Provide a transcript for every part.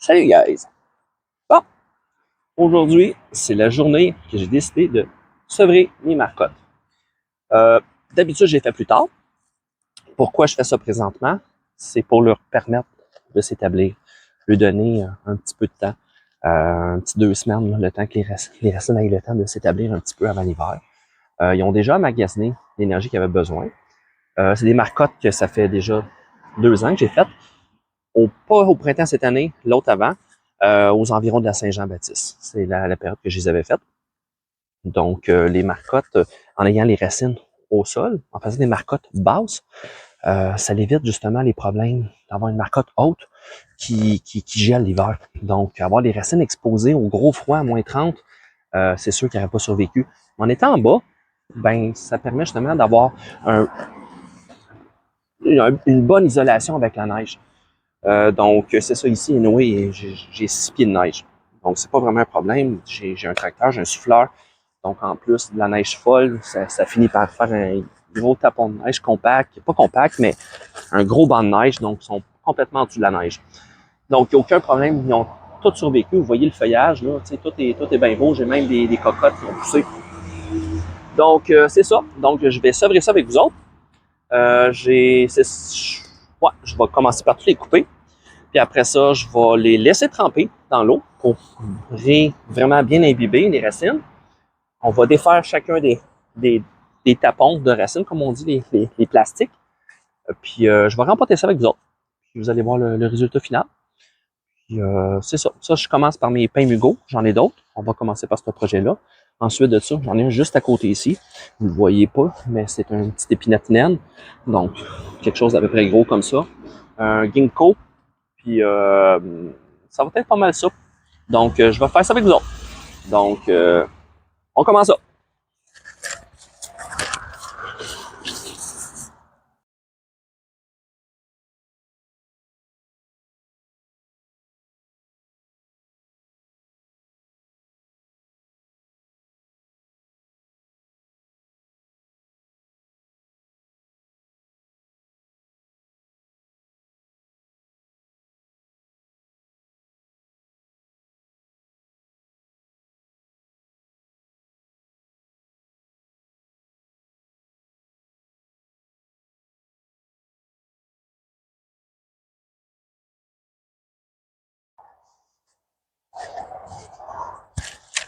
Salut guys! Bon, aujourd'hui, c'est la journée que j'ai décidé de sevrer mes marcottes. D'habitude, je les fais plus tard. Pourquoi je fais ça présentement? C'est pour leur permettre de s'établir, lui donner un petit peu de temps, un petit 2 semaines, là, le temps que les racines aient le temps de s'établir un petit peu avant l'hiver. Ils ont déjà emmagasiné l'énergie qu'ils avaient besoin. C'est des marcottes que ça fait déjà 2 ans que j'ai faites. Pas au printemps cette année, l'autre avant, aux environs de la Saint-Jean-Baptiste. C'est la période que je les avais faites. Donc, les marcottes, en ayant les racines au sol, en faisant des marcottes basses, ça évite justement les problèmes d'avoir une marcotte haute qui gèle l'hiver. Donc, avoir les racines exposées au gros froid à -30, c'est sûr qu'ils n'auraient pas survécu. En étant en bas, ben, ça permet justement d'avoir une bonne isolation avec la neige. Donc, c'est ça ici, Noé, j'ai 6 pieds de neige. Donc, c'est pas vraiment un problème. J'ai un tracteur, j'ai un souffleur. Donc, en plus de la neige folle, ça finit par faire un gros tapon de neige compact. Pas compact, mais un gros banc de neige. Donc, ils sont complètement en dessous de la neige. Donc, il n'y a aucun problème. Ils ont tous survécu. Vous voyez le feuillage, là. Tu sais, tout est bien beau. J'ai même des cocottes qui ont poussé. Donc, c'est ça. Donc, je vais sevrer ça avec vous autres. Je vais commencer par tous les couper. Puis après ça, je vais les laisser tremper dans l'eau pour vraiment bien imbiber les racines. On va défaire chacun des tapons de racines, comme on dit, les plastiques. Puis je vais remporter ça avec vous autres. Puis vous allez voir le résultat final. Puis c'est ça. Ça, je commence par mes pains Mugo. J'en ai d'autres. On va commencer par ce projet-là. Ensuite de ça, j'en ai un juste à côté ici. Vous ne le voyez pas, mais c'est un petit épinette naine. Donc, quelque chose d'à peu près gros comme ça. Un ginkgo. Puis ça va être pas mal ça. Donc, je vais faire ça avec vous autres. Donc, on commence ça.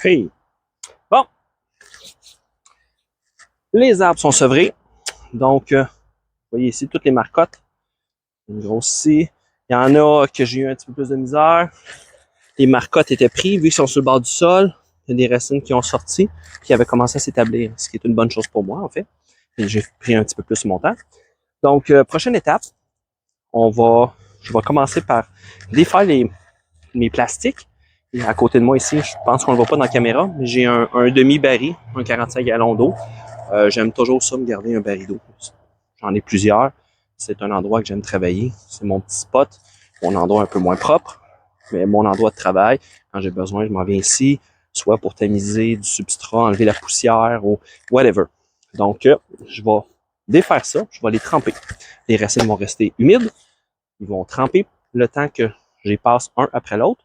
Hey! Bon, les arbres sont sevrés. Donc, vous voyez ici toutes les marcottes. Une grosse ici. Il y en a que j'ai eu un petit peu plus de misère. Les marcottes étaient prises, vu qu'ils sont sur le bord du sol. Il y a des racines qui ont sorti, qui avaient commencé à s'établir, ce qui est une bonne chose pour moi, en fait. Et j'ai pris un petit peu plus mon temps. Donc, prochaine étape, je vais commencer par défaire mes plastiques. Et à côté de moi ici, je pense qu'on ne le voit pas dans la caméra, mais j'ai un demi-baril, un 45 gallons d'eau. J'aime toujours ça, me garder un baril d'eau. J'en ai plusieurs. C'est un endroit que j'aime travailler. C'est mon petit spot, mon endroit un peu moins propre, mais mon endroit de travail. Quand j'ai besoin, je m'en viens ici, soit pour tamiser du substrat, enlever la poussière ou whatever. Donc, je vais défaire ça, je vais les tremper. Les racines vont rester humides, ils vont tremper le temps que je les passe un après l'autre.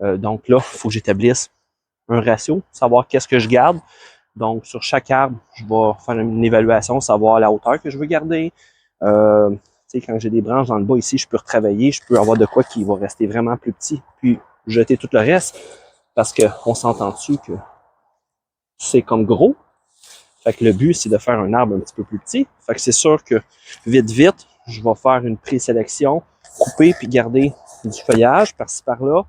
Donc là, il faut que j'établisse un ratio, savoir qu'est-ce que je garde. Donc, sur chaque arbre, je vais faire une évaluation, savoir la hauteur que je veux garder. Quand j'ai des branches dans le bas ici, je peux retravailler, je peux avoir de quoi qui va rester vraiment plus petit, puis jeter tout le reste, parce qu'on s'entend dessus que c'est comme gros. Fait que le but, c'est de faire un arbre un petit peu plus petit. Fait que c'est sûr que vite, je vais faire une présélection, couper puis garder du feuillage par-ci par-là.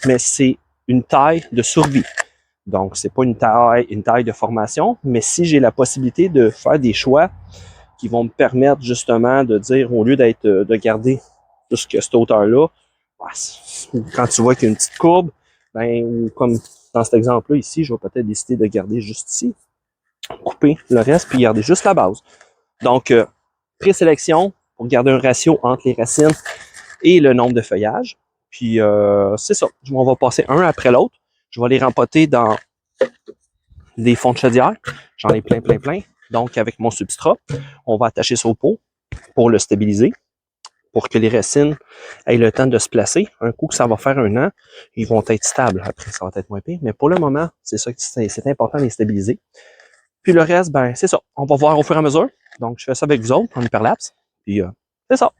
Mais c'est une taille de survie. Donc, c'est pas une taille de formation, mais si j'ai la possibilité de faire des choix qui vont me permettre justement de dire, au lieu de garder jusqu'à cette hauteur-là, quand tu vois qu'il y a une petite courbe, ben, ou comme dans cet exemple-là ici, je vais peut-être décider de garder juste ici, couper le reste, puis garder juste la base. Donc, présélection pour garder un ratio entre les racines et le nombre de feuillages. Puis, c'est ça. On va passer un après l'autre. Je vais les rempoter dans des fonds de chaudière. J'en ai plein. Donc, avec mon substrat, on va attacher ça au pot pour le stabiliser, pour que les racines aient le temps de se placer. Un coup que ça va faire 1 an, ils vont être stables. Après, ça va être moins pire. Mais pour le moment, c'est ça, c'est important de les stabiliser. Puis le reste, ben, c'est ça. On va voir au fur et à mesure. Donc, je fais ça avec vous autres en hyperlapse. Puis, c'est ça.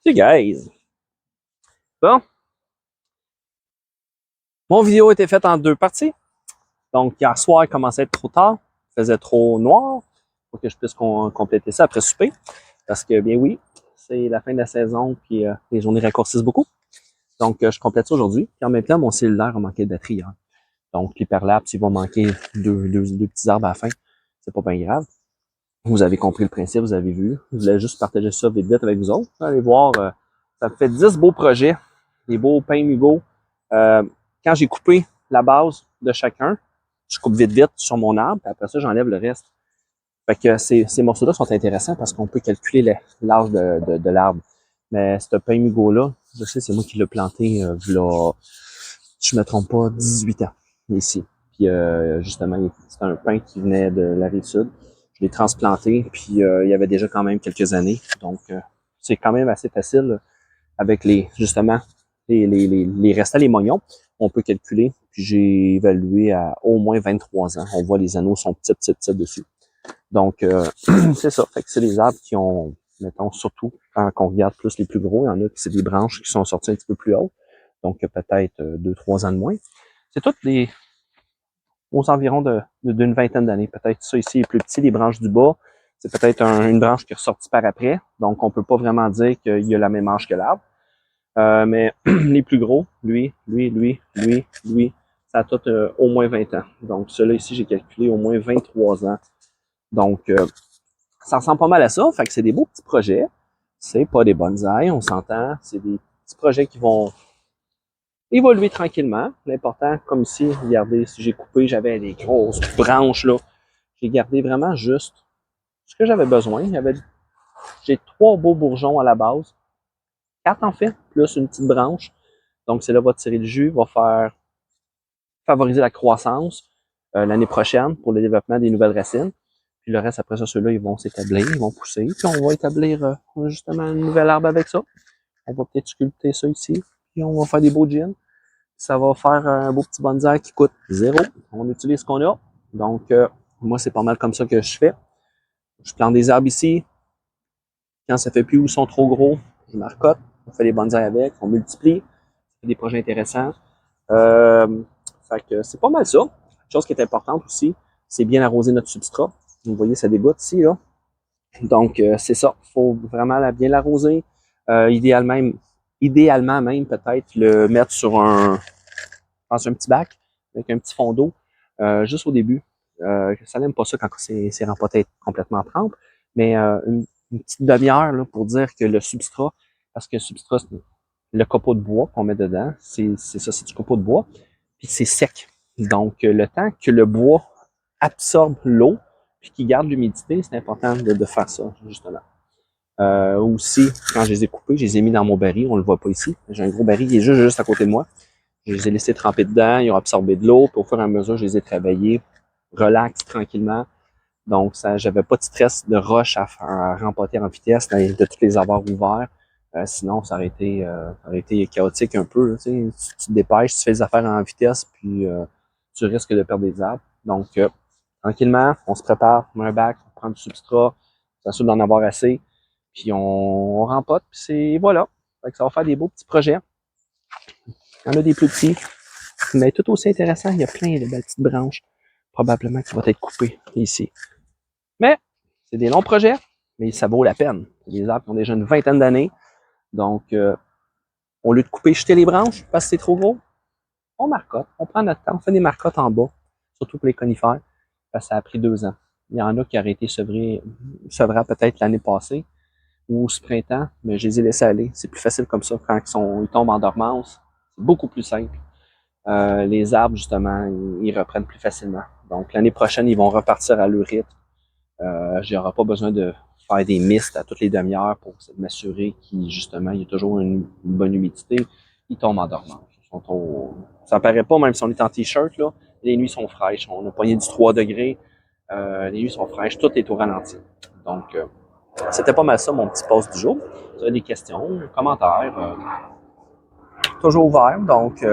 See guys. Bon, mon vidéo a été faite en 2 parties. Donc, hier soir, il commençait à être trop tard. Il faisait trop noir pour que je puisse compléter ça après souper. Parce que, bien oui, c'est la fin de la saison, puis les journées raccourcissent beaucoup. Donc, je complète ça aujourd'hui. Puis en même temps, mon cellulaire a manqué de batterie hier. Donc, l'hyperlapse, il va manquer deux petits arbres à la fin. C'est pas bien grave. Vous avez compris le principe, vous avez vu. Je voulais juste partager ça vite vite avec vous autres. Allez voir, ça me fait 10 beaux projets, des beaux pains Hugo. Quand j'ai coupé la base de chacun, je coupe vite vite sur mon arbre, puis après ça, j'enlève le reste. Fait que ces morceaux-là sont intéressants parce qu'on peut calculer l'âge de l'arbre. Mais ce pain Hugo-là, je sais, c'est moi qui l'ai planté, là, je me trompe pas, 18 ans, ici. Puis justement, c'est un pain qui venait de la Rive-Sud. Je l'ai transplanté, puis il y avait déjà quand même quelques années. Donc, c'est quand même assez facile. avec justement les restants, les mognons, on peut calculer, puis j'ai évalué à au moins 23 ans. On voit les anneaux sont petits dessus. Donc, c'est ça. Fait que c'est des arbres qui ont, mettons, surtout quand on regarde plus les plus gros, il y en a qui c'est des branches qui sont sorties un petit peu plus hautes. Donc, peut-être 2-3 ans de moins. C'est toutes aux environs d'une vingtaine d'années. Peut-être ça ici est plus petit, les branches du bas. C'est peut-être une branche qui est ressortie par après. Donc, on peut pas vraiment dire qu'il y a la même âge que l'arbre. Mais les plus gros, lui, ça a tout au moins 20 ans. Donc, ceux-là ici, j'ai calculé au moins 23 ans. Donc, ça ressemble pas mal à ça. Fait que c'est des beaux petits projets. C'est pas des bonsaïs, on s'entend. C'est des petits projets qui vont évoluer tranquillement. L'important, comme ici, regardez, si j'ai coupé, j'avais des grosses branches là. J'ai gardé vraiment juste ce que j'avais besoin. J'ai 3 beaux bourgeons à la base. 4 en fait, plus une petite branche. Donc, c'est là va tirer le jus, va faire favoriser la croissance l'année prochaine pour le développement des nouvelles racines. Puis le reste, après ça, ceux-là, ils vont s'établir, ils vont pousser. Puis on va établir justement une nouvelle arbre avec ça. On va peut-être sculpter ça ici. Puis on va faire des beaux jeans. Ça va faire un beau petit bonsaï qui coûte 0. On utilise ce qu'on a. Donc, moi, c'est pas mal comme ça que je fais. Je plante des arbres ici. Quand ça fait plus où ils sont trop gros, je marcotte. On fait des bonsaïs avec. On multiplie. Ça fait des projets intéressants. Fait que c'est pas mal ça. Une chose qui est importante aussi, c'est bien arroser notre substrat. Vous voyez, ça dégoutte ici, là. Donc, c'est ça. Il faut vraiment bien l'arroser. Idéalement même, peut-être le mettre dans un petit bac avec un petit fond d'eau, juste au début. Ça n'aime pas ça quand c'est rempoté complètement trempe, mais une petite demi-heure là, pour dire que le substrat, parce que le substrat, c'est le copeau de bois qu'on met dedans, c'est ça, c'est du copeau de bois, puis c'est sec. Donc, le temps que le bois absorbe l'eau, puis qu'il garde l'humidité, c'est important de faire ça, justement. Aussi, quand je les ai coupés, je les ai mis dans mon baril, on le voit pas ici. J'ai un gros baril qui est juste à côté de moi. Je les ai laissés tremper dedans, ils ont absorbé de l'eau, puis au fur et à mesure, je les ai travaillés, relax, tranquillement. Donc, j'avais pas de stress de rush à remporter en vitesse, de tous les avoir ouverts. Sinon, ça aurait été chaotique un peu. Tu te dépêches, tu fais les affaires en vitesse, puis tu risques de perdre des arbres. Donc, tranquillement, on se prépare, on met un bac, on prend du substrat, on s'assure d'en avoir assez, puis on rempote, puis voilà. Fait que ça va faire des beaux petits projets. Il y en a des plus petits, mais tout aussi intéressant, il y a plein de belles petites branches, probablement qui vont être coupées ici. Mais c'est des longs projets, mais ça vaut la peine. C'est des arbres qui ont déjà une vingtaine d'années. Donc, au lieu de couper, jeter les branches parce que c'est trop gros, on marcotte, on prend notre temps, on fait des marcottes en bas, surtout pour les conifères, parce que ça a pris 2 ans. Il y en a qui auraient été sevrés peut-être l'année passée ou ce printemps, mais je les ai laissés aller. C'est plus facile comme ça quand ils tombent en dormance. C'est beaucoup plus simple. Les arbres, justement, ils reprennent plus facilement. Donc, l'année prochaine, ils vont repartir à leur rythme. J'aurai pas besoin de faire des mistes à toutes les demi-heures pour m'assurer qu'il justement il y a toujours une bonne humidité. Ils tombent en dormance. Ça paraît pas même si on est en t-shirt là. Les nuits sont fraîches. On a pogné du 3 degrés. Les nuits sont fraîches. Tout est au ralenti. Donc c'était pas mal ça mon petit post du jour. Si vous avez des questions, commentaires, toujours ouvert. Donc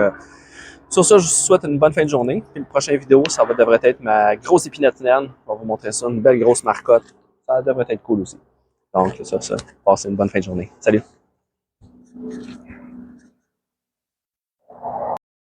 sur ça, je vous souhaite une bonne fin de journée. Puis, la prochaine vidéo, devrait être ma grosse épinette naine. On va vous montrer ça, une belle grosse marcotte. Ça devrait être cool aussi. Donc, c'est ça. Passez une bonne fin de journée. Salut!